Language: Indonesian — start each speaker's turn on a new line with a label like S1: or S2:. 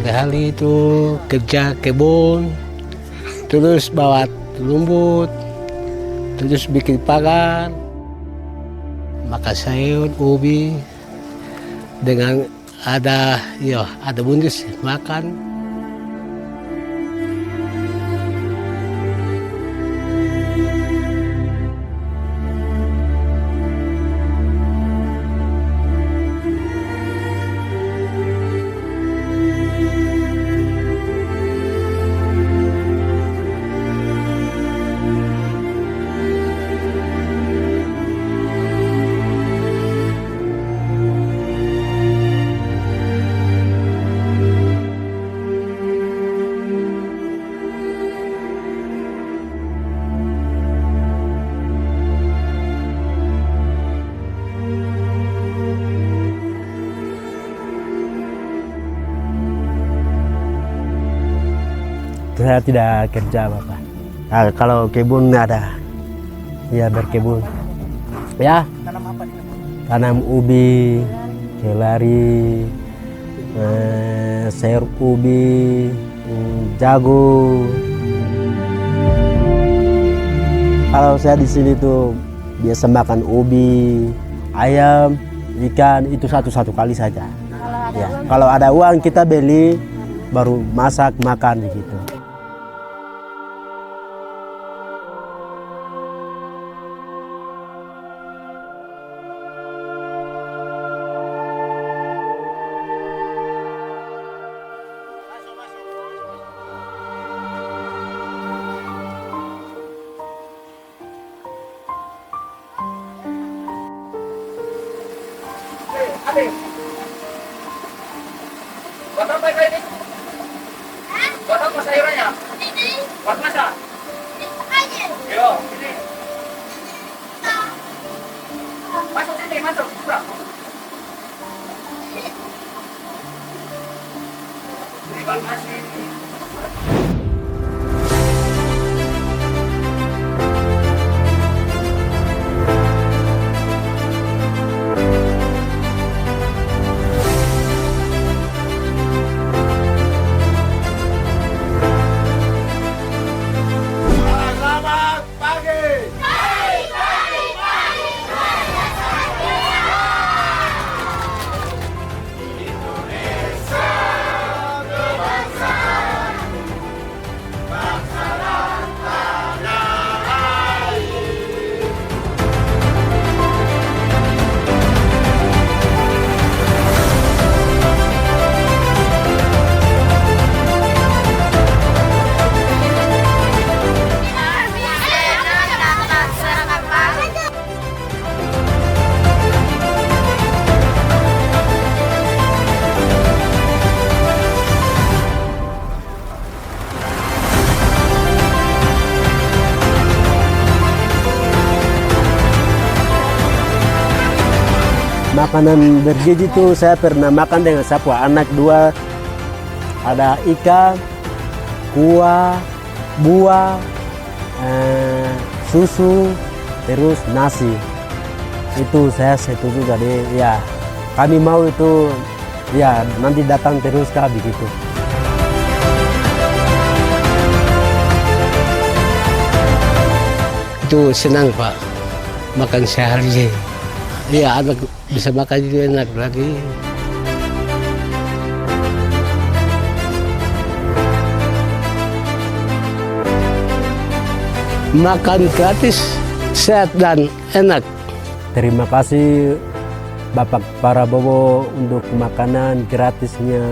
S1: sehari itu kerja kebun, terus bawa rumput, terus bikin pagar, makan sayur, ubi, dengan ada bungkus makan.
S2: Saya tidak kerja Bapak. Nah, kalau kebun ada, ya berkebun. Ya,
S3: Tanam apa nih?
S2: tanam ubi, kelari, sayur ubi, jagung. Kalau saya di sini tuh biasa makan ubi, ayam, ikan itu satu kali saja. Ya, kalau ada uang kita beli, baru masak makan gitu.
S3: Adik, buat apa ini? Buat apa sayurannya? Buat masak? Yo, ini. Masuk sini, masuk. Buka. Terima kasih.
S2: Makanan bergizi itu saya pernah makan dengan sapu anak dua. Ada ikan, kuah, buah, susu, terus nasi. Itu saya setuju, jadi ya kami mau itu ya nanti datang terus kah begitu.
S1: Itu senang Pak, makan sehari. Iya, anak bisa makan itu enak lagi. Makan gratis, sehat dan enak.
S2: Terima kasih Bapak Prabowo untuk makanan gratisnya.